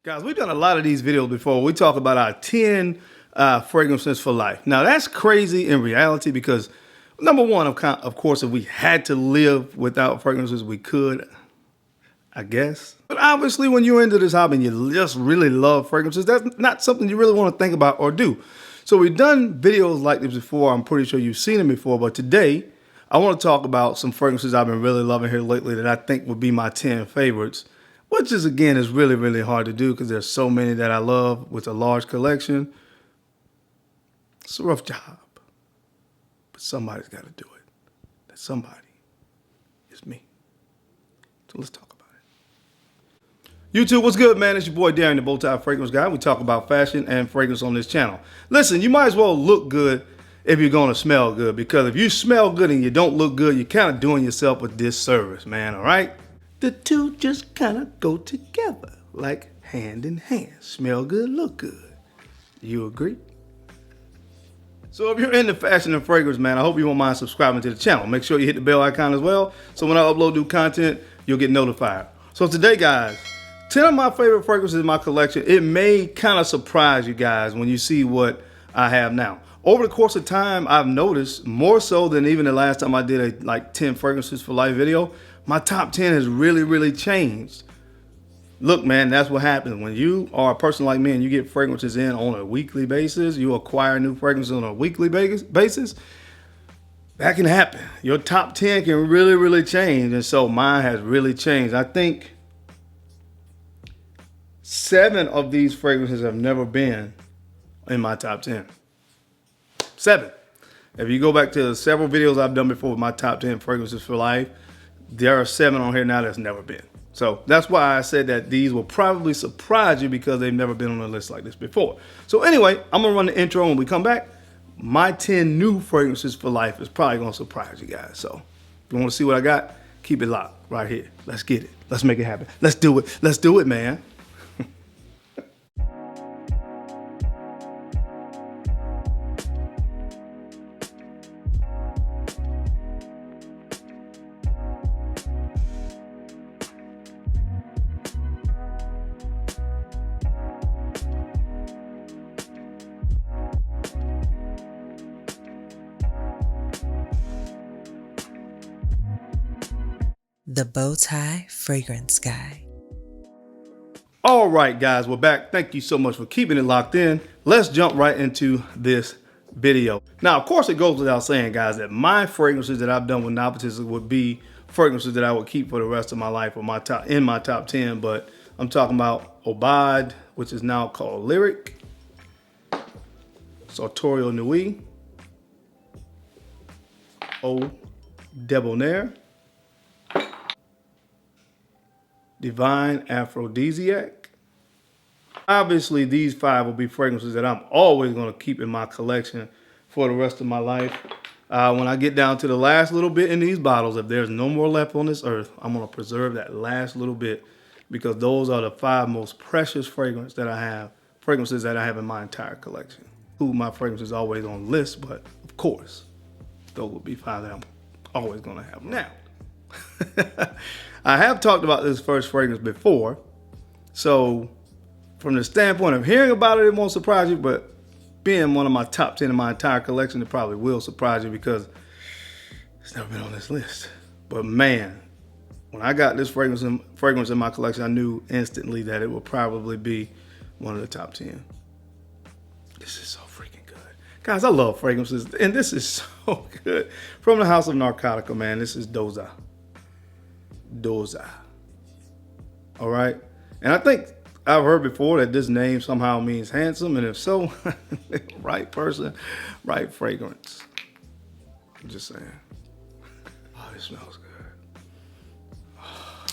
Guys, we've done a lot of these videos before. We talk about our 10 fragrances for life. Now, that's crazy in reality because, number one, of course, if we had to live without fragrances, we could, I guess. But obviously, when you're into this hobby and you just really love fragrances, that's not something you really want to think about or do. So we've done videos like this before. I'm pretty sure you've seen them before. But today, I want to talk about some fragrances I've been really loving here lately that I think would be my 10 favorites. Which is, again, is really, really hard to do because there's so many that I love with a large collection. It's a rough job, but somebody's got to do it. That somebody is me. So let's talk about it. YouTube, what's good, man? It's your boy Darren, the Bowtie Fragrance Guy. We talk about fashion and fragrance on this channel. Listen, you might as well look good if you're going to smell good, because if you smell good and you don't look good, you're kind of doing yourself a disservice, man, all right? The two just kind of go together, like hand in hand. Smell good, look good. You agree? So if you're into fashion and fragrance, man, I hope you won't mind subscribing to the channel. Make sure you hit the bell icon as well, so when I upload new content, you'll get notified. So today, guys, 10 of my favorite fragrances in my collection. It may kind of surprise you guys when you see what I have now. Over the course of time, I've noticed, more so than even the last time I did a 10 fragrances for life video, my top 10 has really, really changed. Look, man, that's what happens. When you are a person like me and you get fragrances in on a weekly basis, you acquire new fragrances on a weekly basis, that can happen. Your top 10 can really, really change. And so mine has really changed. I think 7 of these fragrances have never been in my top 10. 7. If you go back to several videos I've done before with my top 10 fragrances for life, there are 7 on here now that's never been. So that's why I said that these will probably surprise you because they've never been on a list like this before. So anyway, I'm going to run the intro when we come back. My 10 new fragrances for life is probably going to surprise you guys. So if you want to see what I got, keep it locked right here. Let's get it. Let's make it happen. Let's do it. Let's do it, man. The Bowtie Fragrance Guy. All right, guys, we're back. Thank you so much for keeping it locked in. Let's jump right into this video. Now, of course, it goes without saying, guys, that my fragrances that I've done with Navitus would be fragrances that I would keep for the rest of my life or in my top 10. But I'm talking about Homme, which is now called Lyrik, Sartorial Nuit, Eau Debonair, Divine Aphrodisiac. Obviously, these 5 will be fragrances that I'm always going to keep in my collection for the rest of my life. When I get down to the last little bit in these bottles, if there's no more left on this earth, I'm going to preserve that last little bit because those are the 5 most precious fragrances that I have in my entire collection. Ooh, my fragrance is always on the list, but of course, those will be 5 that I'm always going to have. Now, I have talked about this first fragrance before, so from the standpoint of hearing about it, it won't surprise you, but being one of my top 10 in my entire collection, it probably will surprise you because it's never been on this list. But man, when I got this fragrance in my collection, I knew instantly that it would probably be one of the top 10. This is so freaking good. Guys, I love fragrances, and this is so good. From the House of Narcotica, man, this is Doza. All right, and I think I've heard before that this name somehow means handsome, and if so, right person, right fragrance. I'm just saying. Oh, this smells good. Oh,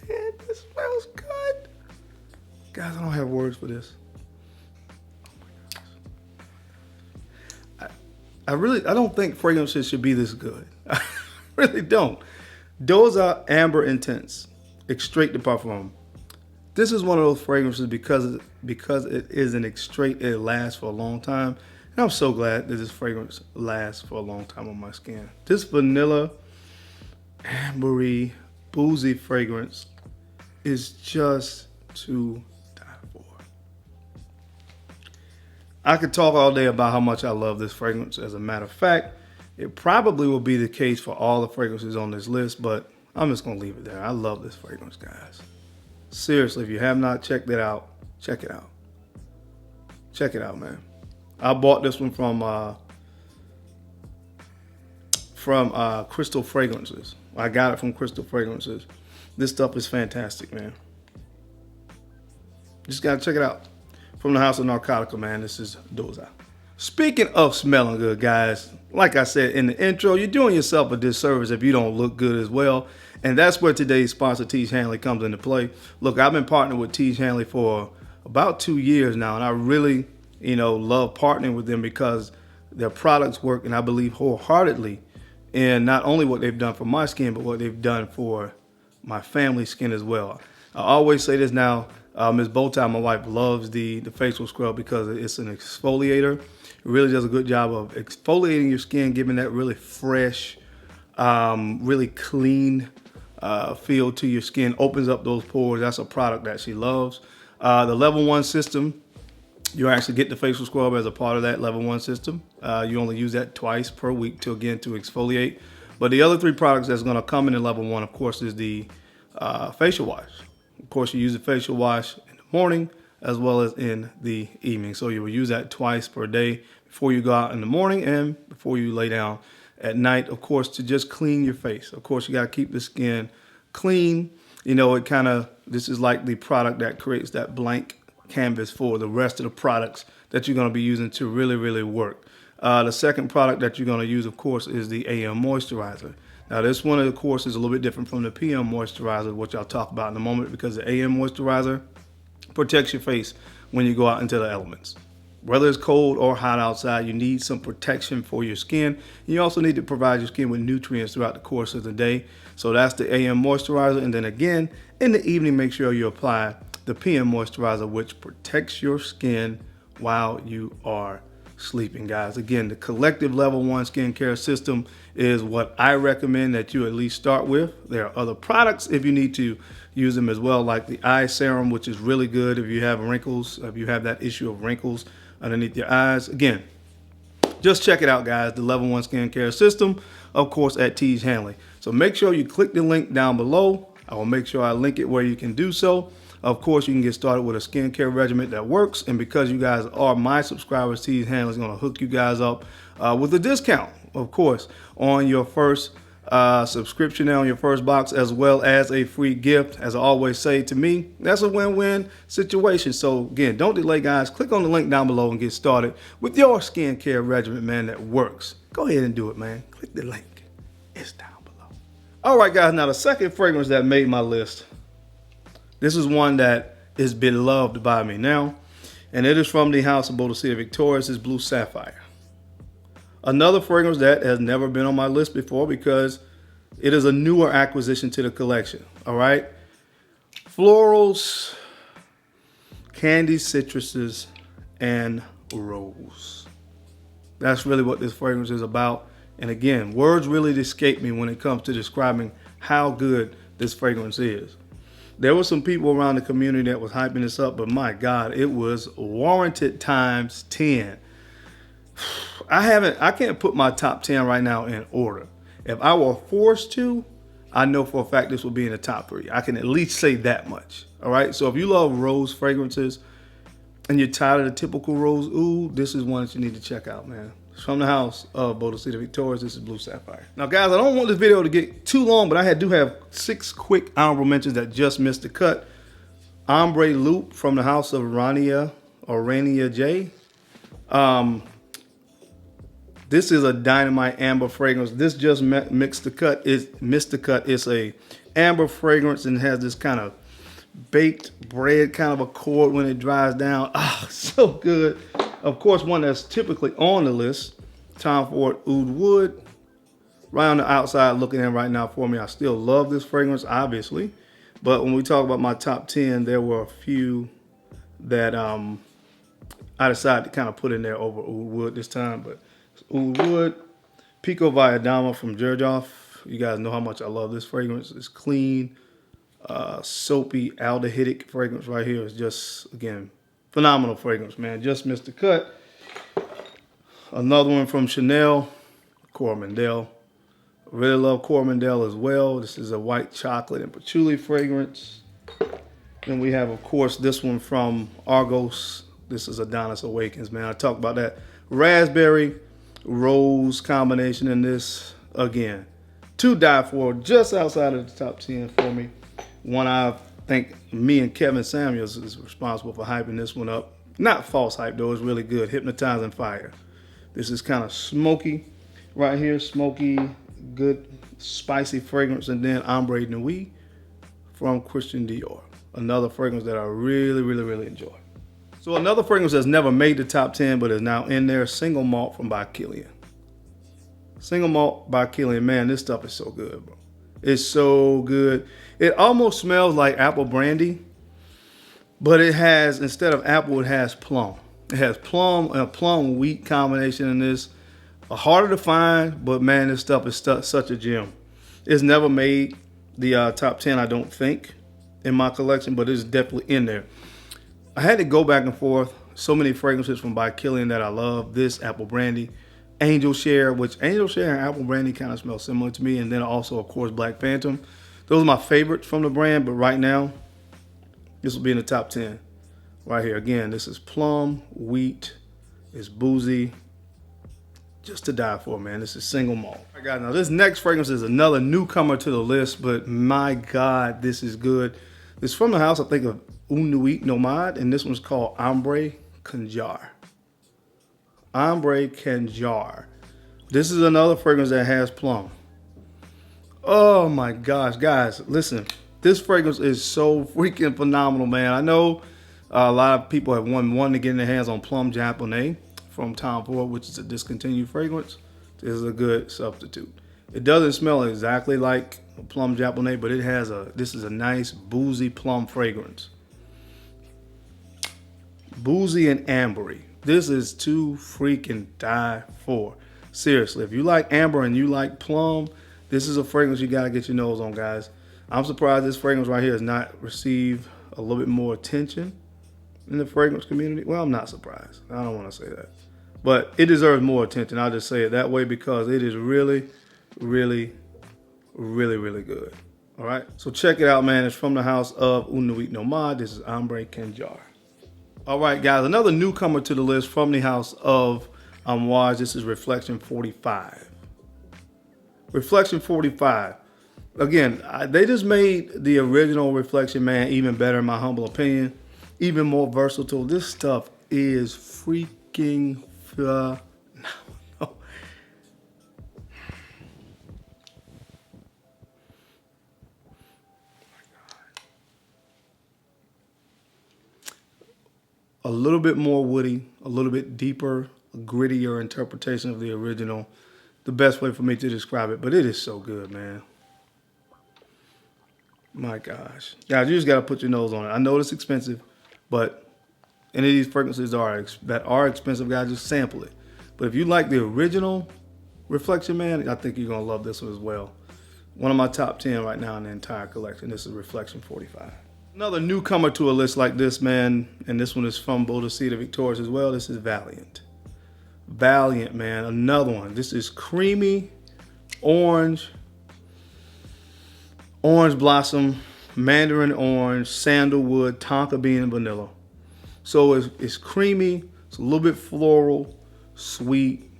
man, this smells good. Guys, I don't have words for this. Oh my gosh. I don't think fragrances should be this good. I really don't. Doza Amber Intense, Extrait de Parfum. This is one of those fragrances because it is an extrait, it lasts for a long time. And I'm so glad that this fragrance lasts for a long time on my skin. This vanilla, ambery, boozy fragrance is just too I could talk all day about how much I love this fragrance. As a matter of fact, it probably will be the case for all the fragrances on this list, but I'm just going to leave it there. I love this fragrance, guys. Seriously, if you have not checked it out, check it out. Check it out, man. I bought this one from Crystal Fragrances. I got it from Crystal Fragrances. This stuff is fantastic, man. Just got to check it out. From the House of Narcotica, man, this is Doza. Speaking of smelling good, guys, like I said in the intro, you're doing yourself a disservice if you don't look good as well. And that's where today's sponsor, Tiege Hanley, comes into play. Look, I've been partnered with Tiege Hanley for about 2 years now, and I really, love partnering with them because their products work, and I believe wholeheartedly in not only what they've done for my skin, but what they've done for my family's skin as well. I always say this now. Ms. Bowtie, my wife, loves the facial scrub because it's an exfoliator. It really does a good job of exfoliating your skin, giving that really fresh, really clean feel to your skin. Opens up those pores. That's a product that she loves. The level 1 system, you actually get the facial scrub as a part of that level 1 system. You only use that twice per week to exfoliate. But the other 3 products that's going to come in level 1, of course, is the facial wash. Of course, you use the facial wash in the morning as well as in the evening. So you will use that twice per day before you go out in the morning and before you lay down at night, of course, to just clean your face. Of course, you got to keep the skin clean. This is like the product that creates that blank canvas for the rest of the products that you're going to be using to really, really work. The second product that you're going to use, of course, is the AM moisturizer. Now, this one, of course, is a little bit different from the PM moisturizer, which I'll talk about in a moment, because the AM moisturizer protects your face when you go out into the elements. Whether it's cold or hot outside, you need some protection for your skin. You also need to provide your skin with nutrients throughout the course of the day. So that's the AM moisturizer. And then again, in the evening, make sure you apply the PM moisturizer, which protects your skin while you are sleeping, guys. Again, the collective level 1 skincare system is what I recommend that you at least start with. There are other products if you need to use them as well, like the eye serum, which is really good if you have wrinkles, if you have that issue of wrinkles underneath your eyes. Again, just check it out, guys. The level 1 skincare system, of course, at Tiege Hanley. So make sure you click the link down below. I will make sure I link it where you can do so. Of course, you can get started with a skincare regimen that works. And because you guys are my subscribers, Tiege Hanley is going to hook you guys up with a discount, of course, on your first subscription and on your first box, as well as a free gift. As I always say, to me, that's a win-win situation. So again, don't delay, guys. Click on the link down below and get started with your skincare regimen, man, that works. Go ahead and do it, man. Click the link. It's down below. All right, guys. Now, the second fragrance that made my list. This is one that is beloved by me now, and it is from the House of Bodicea Victorious. This is Blue Sapphire. Another fragrance that has never been on my list before because it is a newer acquisition to the collection. All right. Florals, candy citruses, and rose. That's really what this fragrance is about. And again, words really escape me when it comes to describing how good this fragrance is. There were some people around the community that was hyping this up, but my God, it was warranted times 10. I can't put my top 10 right now in order. If I were forced to, I know for a fact this will be in the top 3. I can at least say that much. All right. So if you love rose fragrances and you're tired of the typical rose oud, this is one that you need to check out, man. It's from the House of Bodicea Victorious. This is Blue Sapphire. Now, guys, I don't want this video to get too long, but I do have 6 quick honorable mentions that just missed the cut. Ombre Loop from the House of Rania or Rania J. This is a dynamite amber fragrance. This just missed the cut. It's a amber fragrance and has this kind of baked bread kind of accord when it dries down. Ah, so good. Of course, one that's typically on the list, Tom Ford Oud Wood. Right on the outside looking in right now for me. I still love this fragrance, obviously. But when we talk about my top 10, there were a few that I decided to kind of put in there over Oud Wood this time. But Oud Wood, Pico Valladama from Jerjoff. You guys know how much I love this fragrance. It's clean, soapy, aldehydic fragrance right here. It's just, again, phenomenal fragrance, man. Just missed the cut. Another one from Chanel, Coromandel. Really love Coromandel as well. This is a white chocolate and patchouli fragrance. Then we have, of course, this one from Argos. This is Adonis Awakens, man. I talked about that raspberry rose combination in this again. To die for, just outside of the top 10 for me. One I think me and Kevin Samuels is responsible for hyping this one up. Not false hype though, it's really good. Hypnotizing Fire. This is kind of smoky right here. Smoky, good, spicy fragrance. And then Ombre Nuit from Christian Dior. Another fragrance that I really, really, really enjoy. So another fragrance that's never made the top 10 but is now in there, Single Malt from by Kilian. Single Malt by Kilian, man, this stuff is so good, bro. It's so good. It almost smells like apple brandy, but it has, instead of apple, it has plum. It has plum and a plum wheat combination in this. Harder to find, but man, this stuff is such a gem. It's never made the top 10, I don't think, in my collection, but it's definitely in there. I had to go back and forth. So many fragrances from by Kilian that I love. This apple brandy, Angel Share, which Angel Share and apple brandy kind of smell similar to me, and then also, of course, Black Phantom. Those are my favorites from the brand, but right now, this will be in the top 10. Right here, again, this is plum, wheat, it's boozy, just to die for, man. This is Single Malt. All right, guys, now this next fragrance is another newcomer to the list, but my God, this is good. It's from the house, I think, of Nuit Nomad, and this one's called Ombre Canjar. Ombre Canjar. This is another fragrance that has plum. Oh my gosh, guys, listen. This fragrance is so freaking phenomenal, man. I know a lot of people have wanted to get in their hands on Plum Japonais from Tom Ford, which is a discontinued fragrance. This is a good substitute. It doesn't smell exactly like Plum Japonais, but it has this is a nice boozy plum fragrance. Boozy and ambery. This is to freaking die for. Seriously, if you like amber and you like plum, this is a fragrance you gotta get your nose on, guys. I'm surprised this fragrance right here has not received a little bit more attention in the fragrance community. Well, I'm not surprised. I don't want to say that. But it deserves more attention. I'll just say it that way because it is really, really, really, really good. All right? So check it out, man. It's from the house of Nuit Nomad. This is Ombre Canjar. All right, guys. Another newcomer to the list from the house of Amouage. This is Reflection 45. Reflection 45. Again, they just made the original Reflection, man, even better in my humble opinion. Even more versatile. This stuff is freaking phenomenal. A little bit more woody, a little bit deeper, grittier interpretation of the original. The best way for me to describe it, but it is so good, man. My gosh. Guys, you just got to put your nose on it. I know it's expensive, but any of these fragrances that are expensive, guys, just sample it. But if you like the original Reflection, man, I think you're going to love this one as well. One of my top 10 right now in the entire collection. This is Reflection 45. Another newcomer to a list like this, man, and this one is from Bodicea Victorious as well. This is Valiant. Valiant, man, another one. This is creamy orange blossom, mandarin orange, sandalwood, tonka bean, and vanilla. So it's creamy, it's a little bit floral, sweet,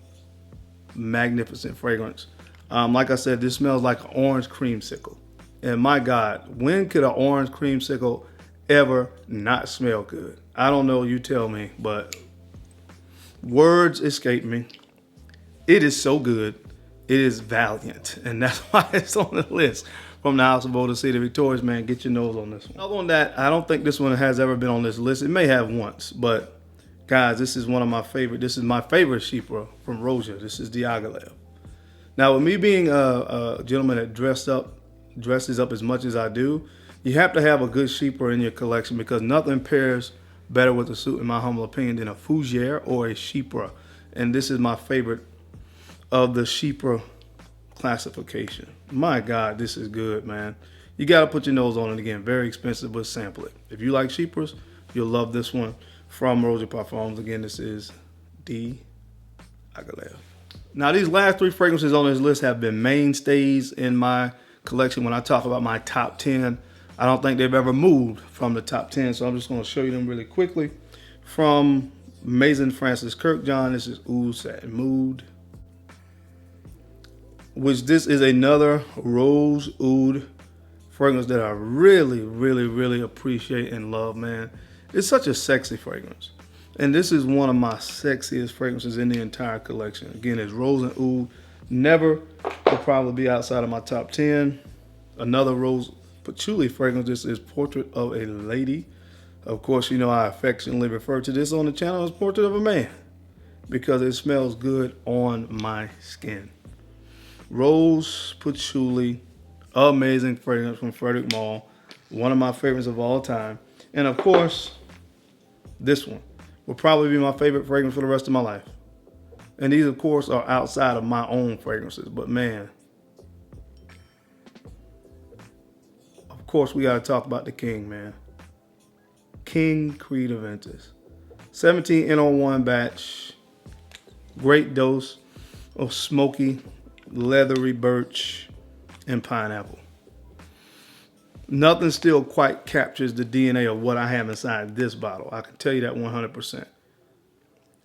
magnificent fragrance. Like I said, this smells like an orange creamsicle. And my God, when could an orange creamsicle ever not smell good? I don't know, you tell me, but words escape me. It is so good. It is Valiant, and that's why it's on the list. From the house of Bodicea Victorious, man, get your nose on this one. Other than that, I don't think this one has ever been on this list. It may have once, but guys, this is one of my favorite. This is my favorite Chypre from Roja. This is Diaghilev. Now, with me being a gentleman that dresses up as much as I do, you have to have a good Chypre in your collection because nothing pairs better with a suit, in my humble opinion, than a Fougère or a Chypre. And this is my favorite of the Chypre classification. My God, this is good, man. You got to put your nose on it again. Very expensive, but sample it. If you like Chypres, you'll love this one from Roja Parfums. Again, this is Diaghilev. I could laugh. Now, these last 3 fragrances on this list have been mainstays in my collection. When I talk about my top 10, I don't think they've ever moved from the top 10. So I'm just going to show you them really quickly. From Maison Francis Kurkdjian, this is Oud Satin Mood. Which this is another rose oud fragrance that I really, really, really appreciate and love, man. It's such a sexy fragrance. And this is one of my sexiest fragrances in the entire collection. Again, it's rose and oud. Never will probably be outside of my top 10. Another rose patchouli fragrance. This is Portrait of a Lady. Of course, you know I affectionately refer to this on the channel as Portrait of a Man because it smells good on my skin. Rose patchouli, amazing fragrance from Frederic Malle. One of my favorites of all time. And of course, this one will probably be my favorite fragrance for the rest of my life. And these, of course, are outside of my own fragrances. But man, of course, we got to talk about the king, man. King Creed Aventus. 17 N01 batch. Great dose of smoky, leathery birch and pineapple. Nothing still quite captures the DNA of what I have inside this bottle. I can tell you that 100%.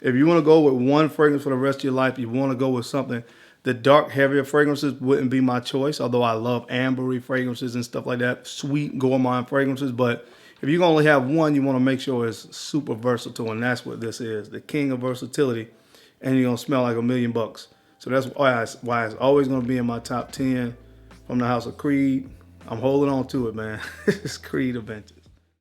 If you want to go with one fragrance for the rest of your life, you want to go with something, the dark, heavier fragrances wouldn't be my choice, although I love ambery fragrances and stuff like that, sweet, gourmand fragrances. But if you only have one, you want to make sure it's super versatile, and that's what this is, the king of versatility, and you're going to smell like $1,000,000. So that's why it's always going to be in my top 10 from the House of Creed. I'm holding on to it, man. It's Creed Aventus.